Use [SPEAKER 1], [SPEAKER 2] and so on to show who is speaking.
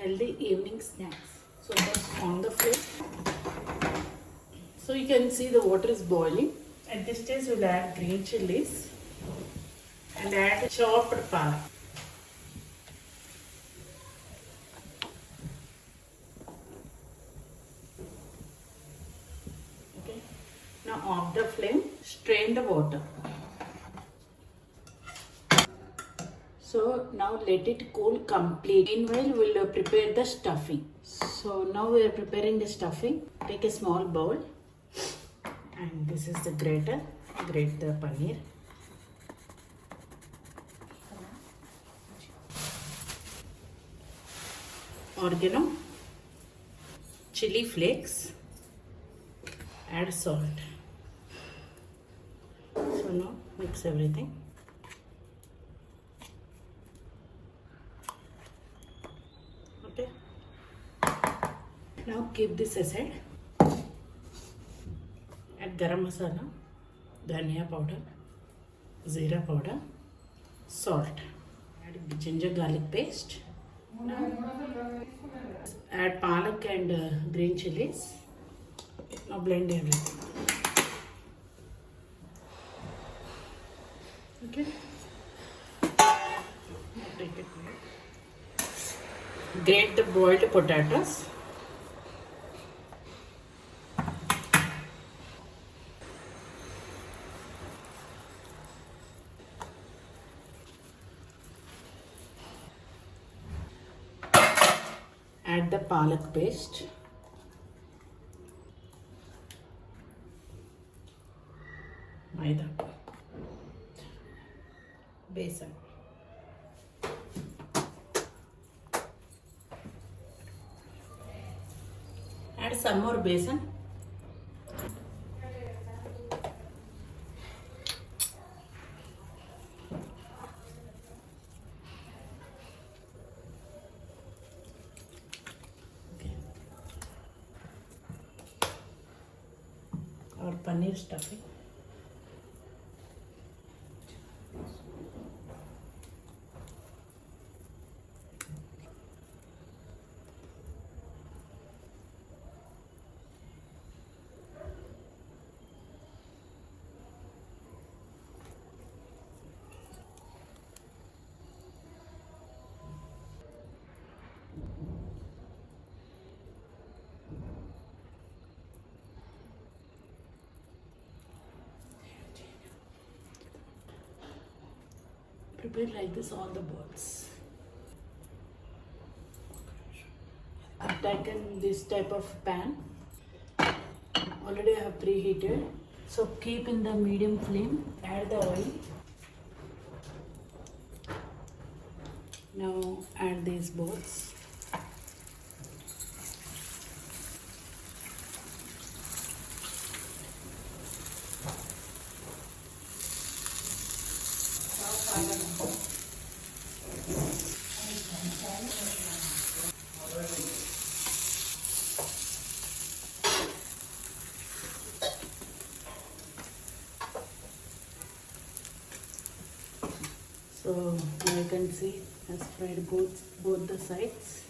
[SPEAKER 1] healthy evening snacks. So that's on the flame. So you can see the water is boiling. At this stage we'll add green chilies and add chopped palak. Okay. Now off the flame, strain the water. So now let it cool completely. Meanwhile, we'll prepare the stuffing. So now we are preparing the stuffing. Take a small bowl, and this is the grater. Grate the paneer. Oregano, chili flakes, add salt. So now mix everything. Okay. Now keep this aside. Add garam masala, dhania powder, jeera powder, salt. Add ginger garlic paste. Add palak and green chilies. Now blend everything. Okay. Take it. Grate the boiled potatoes. Add the palak paste. Maida. Besan. Add some more besan. Or paneer stuffing. Prepare like this all the balls. I've taken this type of pan. Already I have preheated. So keep in the medium flame. Add the oil. Now add these balls. So now you can see has fried both the sides.